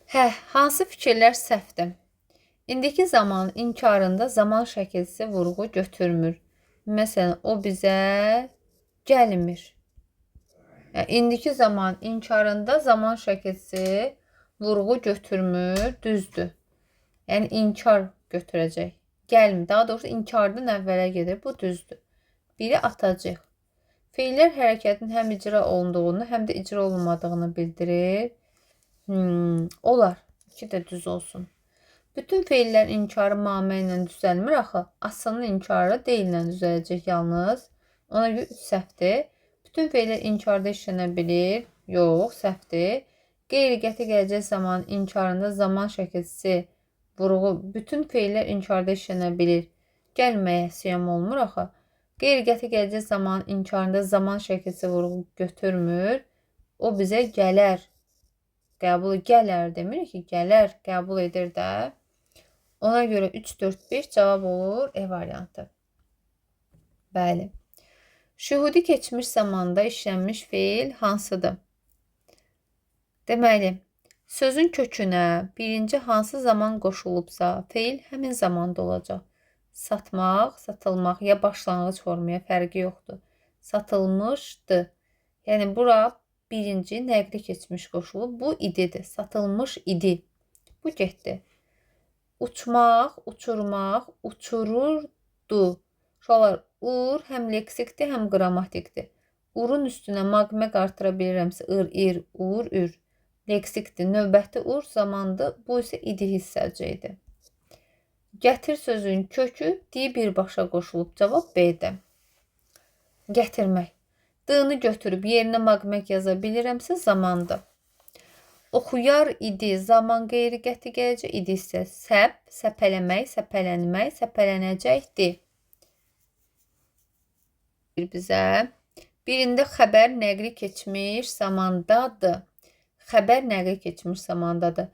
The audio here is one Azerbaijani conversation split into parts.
Hansı fikirlər səhvdir? İndiki zamanın inkarında zaman şəkilsi vurğu götürmür. Məsələn, o bizə gəlmir. İndiki zaman inkarında zaman şəkilsi vurğu götürmür, düzdür. Yəni inkar götürəcək. Gəlmir. Daha doğrusu inkardan əvvələ gedir. Bu düzdür. Biri atacaq. Feillər hərəkətin həm icra olunduğunu, həm də icra olunmadığını bildirir. Olar. İki də düz olsun. Bütün feillər inkarı mamə ilə düzəlmir axı. Asının inkarı deyillə düzələcək yalnız. Ona görə 3 səhvdir. Bütün feillər inkarda işlənə bilir. Yox, səhvdir. Qeyri-qəti gələcək zaman inkarında zaman şəkilsi vurğu. Bütün feillər inkarda işlənə bilir. Gəlməyə siyam olmur axı. Qeyri-qəti gələcək zaman inkarında zaman şəkilsi vurğu götürmür. O bizə gələr. Qəbul gələr demirik ki, gələr qəbul edir də. Ona görə 3, 4, 5 cavab olur E variantı. Bəli. Şühudi keçmiş zamanda işlənmiş feil hansıdır? Deməli, sözün kökünə birinci hansı zaman qoşulubsa, feil həmin zamanda olacaq. Satmaq, satılmaq ya başlanğıc formaya fərqi yoxdur. Satılmışdı. Yəni, bura birinci nəqli keçmiş qoşulub. Bu ididir. Satılmış idi. Bu getdi. Uçmaq, uçurmaq, uçururdu. Şuralar ur həm leksikdir, həm qrammatikdir. Urun üstünə maqmək artıra bilirəmsə, ir, ur, ür. Leksikdir. Növbəti ur zamandır. Bu isə idi hissəcəkdir. Gətir sözün kökü di birbaşa qoşulub. Cavab B-dir. Gətirmək. D-ni götürüb yerinə maqmək yaza bilirəmsə, zamandır. Oxuyar idi, zaman qeyri-qəti gələcək idi isə səp, səpələmək, səpələnmək, səpələnəcəkdir. Bizə birində xəbər nəqli keçmiş zamandadır. Xəbər nəqli keçmiş zamandadır.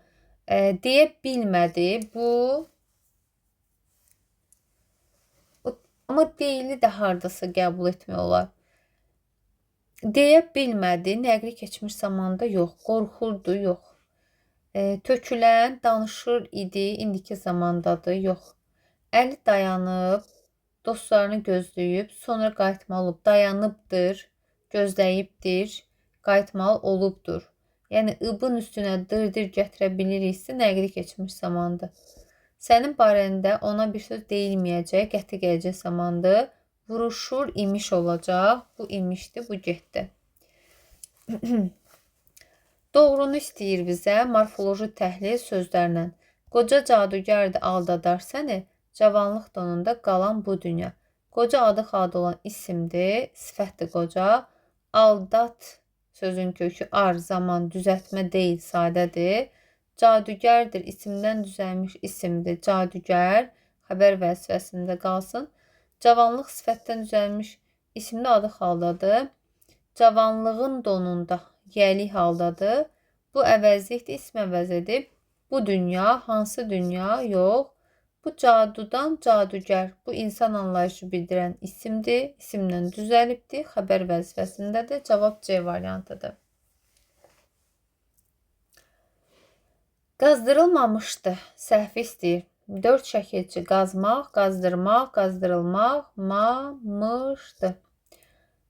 Deyə bilmədi. Bu amma deyili də hardasa qəbul etmək olar. Deyə bilmədi, nəqli keçmiş zamanda yox. Qorxurdu, yox. Tökülən, danışır idi, indiki zamandadır, yox. Əli dayanıb, dostlarını gözləyib, sonra qayıtmalı olub. Dayanıbdır, gözləyibdir, qayıtmalı olubdur. Yəni, ıbın üstünə dırdır gətirə biliriksə, nəqli keçmiş zamandır. Sənin barəndə ona bir söz deyilməyəcək, qəti gələcək zamandır. Vuruşur imiş olacaq. Bu imişdir, bu getdi. Doğrunu istəyir bizə morfoloji təhlil sözlərlə. Qoca cadugərdir aldadar səni, cavanlıq donunda qalan bu dünya. Qoca adı xadı olan isimdir, sifətdir qoca. Aldat sözün kökü ar, zaman, düzəltmə deyil, sadədir. Cadugərdir, isimdən düzəlmiş isimdir. Cadugər, xəbər vəzifəsində qalsın. Cavanlıq sifətdən düzəlmiş isimli adı haldadır. Cavanlığın donunda yəli haldadır. Bu əvəzlikdir, ism əvəz edib. Bu dünya, hansı dünya? Yox. Bu cadudan cadugər. Bu insan anlayışı bildirən isimdir. İsimlə düzəlibdir. Xəbər vəzifəsindədir. Cavab C variantıdır. Qazdırılmamışdı. Səhvi istəyir. 4 şəkilçi qazmaq, qazdırmaq, qazdırılmaq, mamışdı.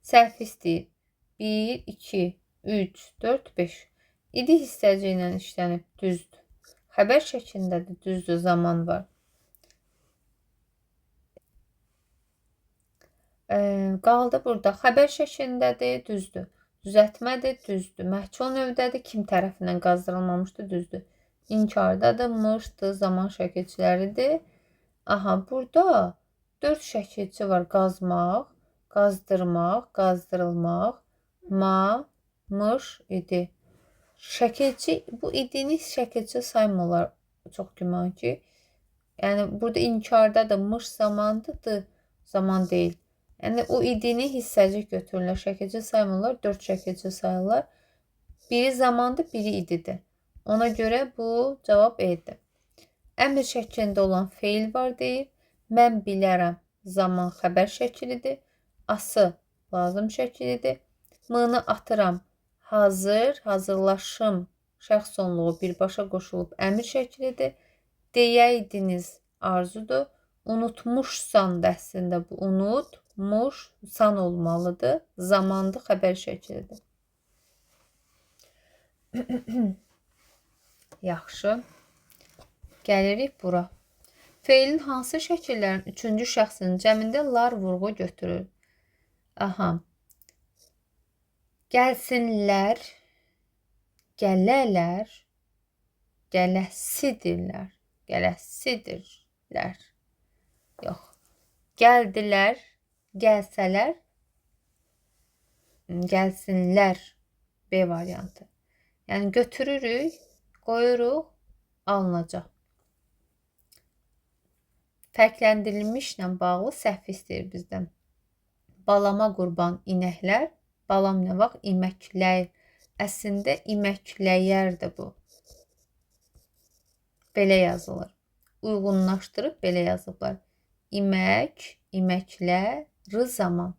Səhv istəyir. 1, 2, 3, 4, 5. İdi hissəci ilə işlənib, düzdür. Xəbər şəklindədir, düzdür, zaman var. Qaldı burada. Xəbər şəklindədir, düzdür. Düzəltmədir, düzdür. Məhsul növdədir, kim tərəfindən qazdırılmamışdır, düzdür. İnkardadır, mışdır, zaman şəkilçiləridir. Aha, burada 4 şəkilçi var. Qazmaq, qazdırmaq, qazdırılmaq, mış idi. Şəkilçi, bu idini şəkilçi saymırlar çox güman ki. Yəni, burada inkardadır, mış zamandıdır, zaman deyil. Yəni, o idini hissəcik götürürlər, şəkilçi saymırlar, 4 şəkilçi sayırlar. Biri zamandır, biri ididir. Ona görə bu cavab E-dir. Əmr şəklində olan feil var deyib. Mən bilərəm, zaman xəbər şəklidir. Ası lazım şəklidir. M-ni atıram, hazır, hazırlaşım şəxs sonluğu birbaşa qoşulub əmr şəklidir. Deyəydiniz arzudur. Unutmuşsan da əslində bu unutmuşsan olmalıdır. Zamandı xəbər şəklidir. Yaxşı. Gəlirik bura. Feilin hansı şəkillərin üçüncü şəxsin cəmində lar vurğu götürür? Aha. Gəlsinlər, gələlər, gələsidirlər, gələsidirlər. Yox. Gəldilər, gəlsələr, gəlsinlər. B variantı. Yəni götürürük, qoyuruq, alınacaq. Fərqləndirilmişlə bağlı səhv istəyir bizdən. Balama qurban inəklər, balam nə vaxt iməkləyir. Əslində iməkləyərdir bu. Belə yazılır. Uyğunlaşdırıb belə yazıblar. İmək, iməklə, rı zaman.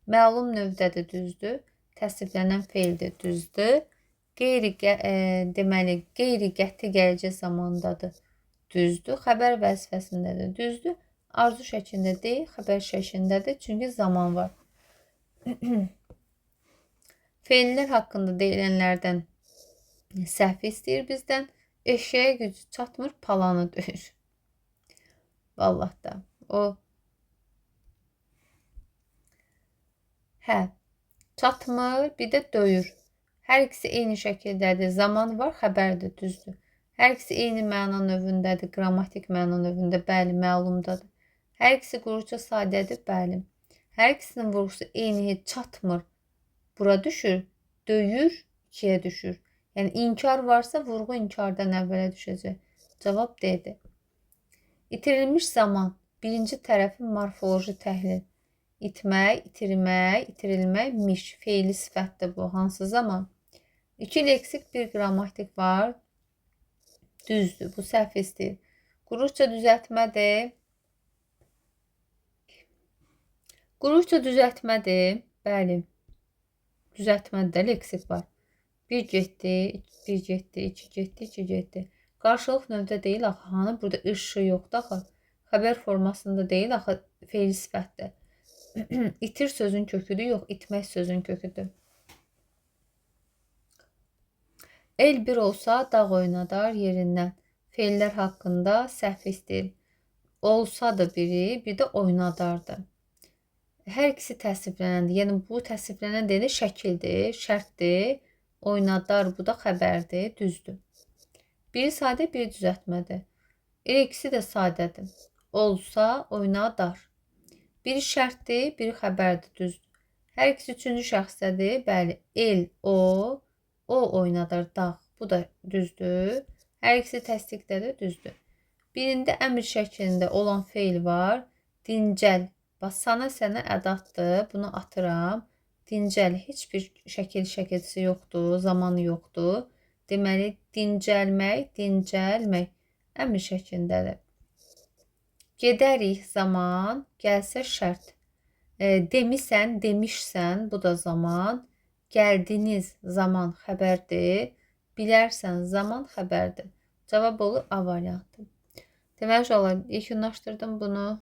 Məlum növdədir, düzdür. Təsdiqlənən feildir, düzdür. Deməli, qeyri-qəti gələcək zamandadır, düzdür. Xəbər vəzifəsindədir, düzdür. Arzu şəklində deyil, xəbər şəklindədir, çünki zaman var. Feillər haqqında deyilənlərdən səhv istəyir bizdən. Eşeğe gücü çatmır, palanı döyür. Vallahi da. O çatmır, bir də döyür. Hər ikisi eyni şəkildədir. Zaman var, xəbərdir, düzdür. Hər ikisi eyni məna növündədir. Qrammatik məna növündə, bəli, məlumdadır. Hər ikisi quruqca sadədir, bəli. Hər ikisinin vurğusu eyni, çatmır. Bura düşür, döyür, ikiyə düşür. Yəni inkar varsa vurğu inkardan əvvələ düşəcək. Cavab D-dir. İtirilmiş zaman. Birinci tərəfin morfoloji təhlil. İtmək, itirmək, itirilmək, miş. Feili sifətdir bu. Hansı zaman? 2 leksik, 1 qrammatik var. Düzdür. Bu səhv istəyir. Quruqca düzəltmədir. Quruqca düzəltmədir. Bəli. Düzəltmədə leksik var. 1 getdi, 1 getdi, 2 getdi, 2 getdi. Qarşılıq növdə deyil axı. Hanı burada ışığı yoxdur axı. Xəbər formasında deyil axı. Feili sifətdir. İtir sözün köküdür, yox, itmək sözün köküdür. El bir olsa dağ oynadar yerindən. Feillər haqqında səhv istəyir. Olsa da biri, bir də oynadardı. Hər ikisi təsdiqlənəndir. Yəni bu təsdiqlənən deyil, şəkildir, şərtdir. Oynadar, bu da xəbərdir, düzdür. Biri sadə, biri düzəltmədir. İkisi də sadədir. Olsa, oynadar. Biri şərtdir, biri xəbərdir, düzdür. Hər ikisi üçüncü şəxsdədir. Bəli, el, o oynadar, dağ. Bu da düzdür. Hər ikisi təsdiqdədir, düzdür. Birində əmr şəklində olan feil var. Dincəl. Bax, sana sənə ədatdır. Bunu atıram. Dincəl. Heç bir şəkilçisi yoxdur, zamanı yoxdur. Deməli, dincəlmək, dincəlmək. Əmr şəklindədir. Gedərik zaman, gəlsə şərt. Demisən, demişsən, bu da zaman. Gəldiniz, zaman xəbərdir. Bilərsən, zaman xəbərdir. Cavab olur A variantı. Deməli, yekunlaşdırdım bunu.